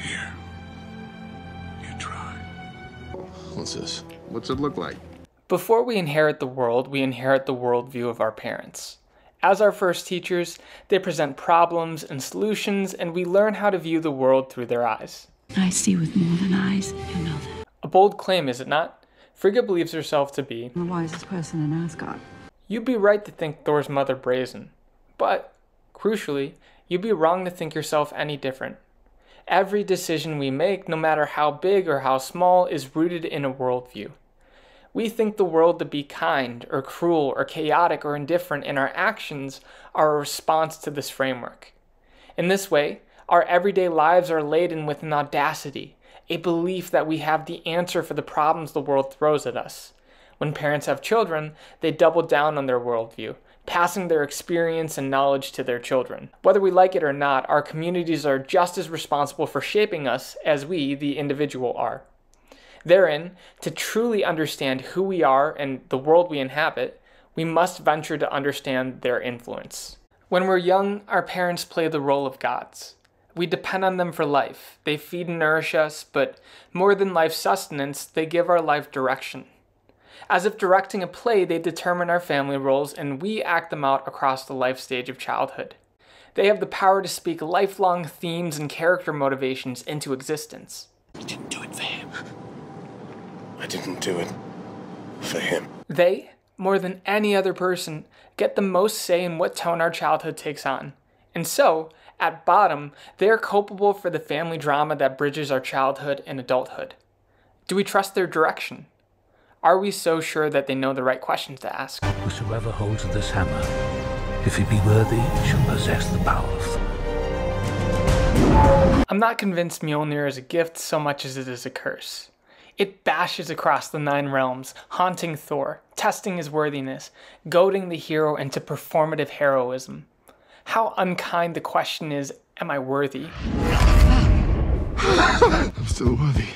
Here. You try. What's this? What's it look like? Before we inherit the world, we inherit the worldview of our parents. As our first teachers, they present problems and solutions, and we learn how to view the world through their eyes. I see with more than eyes, you know that. A bold claim, is it not? Frigga believes herself to be I'm the wisest person in Asgard. You'd be right to think Thor's mother brazen. But, crucially, you'd be wrong to think yourself any different. Every decision we make, no matter how big or how small, is rooted in a worldview. We think the world to be kind, or cruel, or chaotic, or indifferent, and our actions are a response to this framework. In this way, our everyday lives are laden with an audacity, a belief that we have the answer for the problems the world throws at us. When parents have children, they double down on their worldview, passing their experience and knowledge to their children. Whether we like it or not, our communities are just as responsible for shaping us as we, the individual, are. Therein, to truly understand who we are and the world we inhabit, we must venture to understand their influence. When we're young, our parents play the role of gods. We depend on them for life. They feed and nourish us, but more than life sustenance, they give our life direction. As if directing a play, they determine our family roles, and we act them out across the life stage of childhood. They have the power to speak lifelong themes and character motivations into existence. I didn't do it for him. I didn't do it for him. They, more than any other person, get the most say in what tone our childhood takes on. And so, at bottom, they are culpable for the family drama that bridges our childhood and adulthood. Do we trust their direction? Are we so sure that they know the right questions to ask? Whosoever holds this hammer, if he be worthy, shall possess the power of Thor. I'm not convinced Mjolnir is a gift so much as it is a curse. It bashes across the 9 realms, haunting Thor, testing his worthiness, goading the hero into performative heroism. How unkind the question is, am I worthy? I'm still worthy.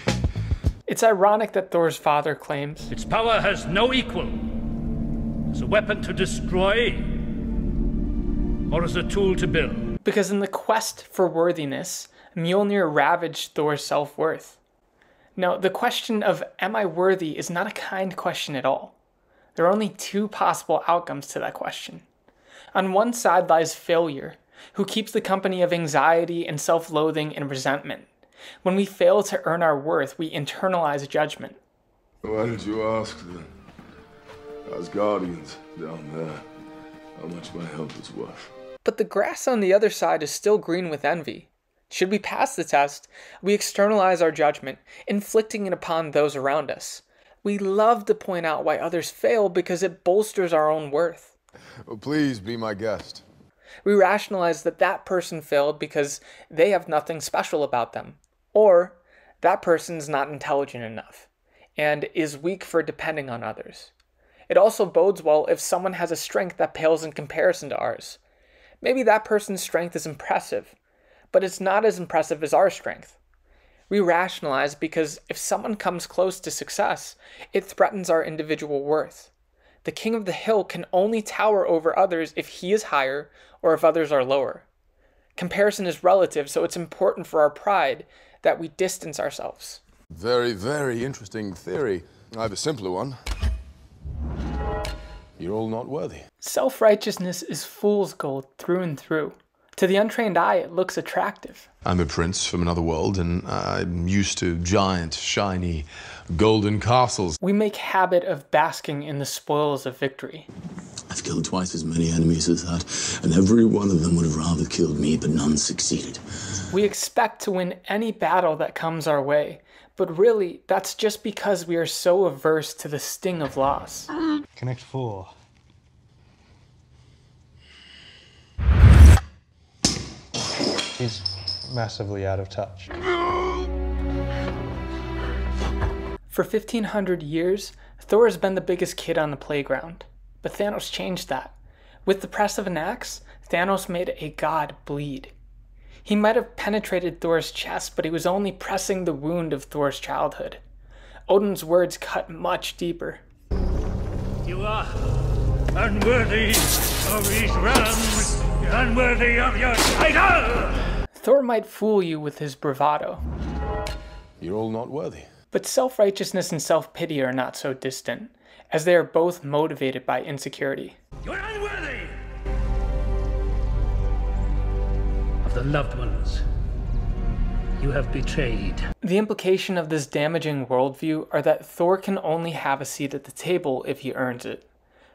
It's ironic that Thor's father claims, Its power has no equal. As a weapon to destroy, or as a tool to build. because in the quest for worthiness, Mjolnir ravaged Thor's self-worth. Now, the question of am I worthy is not a kind question at all. There are only 2 possible outcomes to that question. On one side lies failure, who keeps the company of anxiety and self-loathing and resentment. When we fail to earn our worth, we internalize judgment. Why did you ask the Asgardians down there how much my help is worth? But the grass on the other side is still green with envy. Should we pass the test, we externalize our judgment, inflicting it upon those around us. We love to point out why others fail because it bolsters our own worth. Oh, please be my guest. We rationalize that that person failed because they have nothing special about them, or that person's not intelligent enough and is weak for depending on others. It also bodes well if someone has a strength that pales in comparison to ours. Maybe that person's strength is impressive, but it's not as impressive as our strength. We rationalize because if someone comes close to success, it threatens our individual worth. The king of the hill can only tower over others if he is higher or if others are lower. Comparison is relative, so it's important for our pride that we distance ourselves. Very, very interesting theory. I have a simpler one. You're all not worthy. Self-righteousness is fool's gold through and through. To the untrained eye, it looks attractive. I'm a prince from another world, and I'm used to giant, shiny, golden castles. We make habit of basking in the spoils of victory. I've killed twice as many enemies as that, and every one of them would have rather killed me, but none succeeded. We expect to win any battle that comes our way, but really, that's just because we are so averse to the sting of loss. Connect 4. He's massively out of touch. For 1,500 years, Thor has been the biggest kid on the playground. But Thanos changed that. With the press of an axe, Thanos made a god bleed. He might have penetrated Thor's chest, but he was only pressing the wound of Thor's childhood. Odin's words cut much deeper. You are unworthy of these realms, unworthy of your title! Thor might fool you with his bravado, You're all not worthy. but self-righteousness and self-pity are not so distant, as they are both motivated by insecurity. You're unworthy of the loved ones you have betrayed. The implication of this damaging worldview are that Thor can only have a seat at the table if he earns it.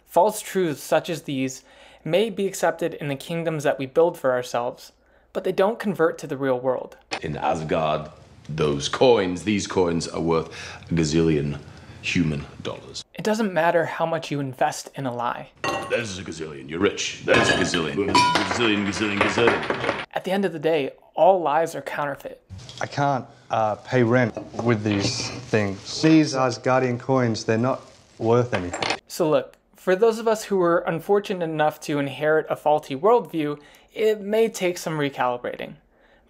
False truths such as these may be accepted in the kingdoms that we build for ourselves, but they don't convert to the real world. In Asgard, these coins are worth a gazillion human dollars. It doesn't matter how much you invest in a lie. There's a gazillion, you're rich. There's a gazillion. Gazillion. At the end of the day, all lies are counterfeit. I can't pay rent with these things. These Asgardian coins, they're not worth anything. So look, for those of us who were unfortunate enough to inherit a faulty worldview, it may take some recalibrating.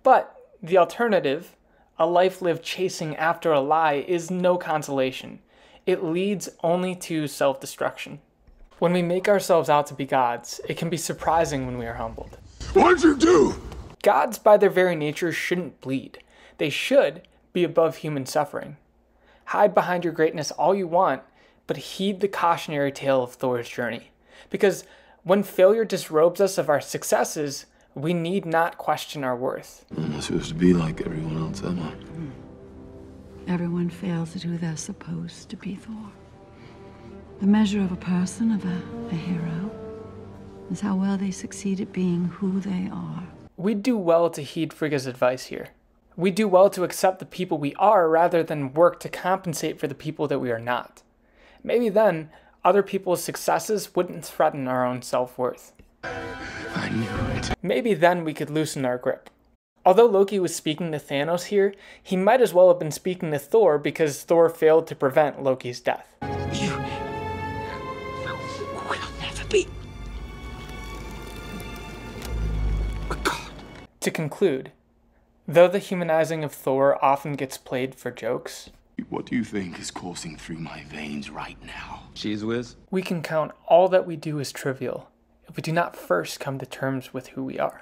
But the alternative, a life lived chasing after a lie, is no consolation. It leads only to self-destruction. When we make ourselves out to be gods, it can be surprising when we are humbled. What'd you do? Gods, by their very nature, shouldn't bleed. They should be above human suffering. Hide behind your greatness all you want, but heed the cautionary tale of Thor's journey. Because when failure disrobes us of our successes, we need not question our worth. I'm not supposed to be like everyone else, am I? Everyone fails at who they're supposed to be, Thor. The measure of a person, of a hero, is how well they succeed at being who they are. We do well to heed Frigga's advice here. We do well to accept the people we are rather than work to compensate for the people that we are not. Maybe then, other people's successes wouldn't threaten our own self-worth. I knew it. Maybe then we could loosen our grip. Although Loki was speaking to Thanos here, he might as well have been speaking to Thor because Thor failed to prevent Loki's death. You will never be a god. To conclude, though the humanizing of Thor often gets played for jokes, What do you think is coursing through my veins right now? Cheese whiz? we can count all that we do as trivial if we do not first come to terms with who we are.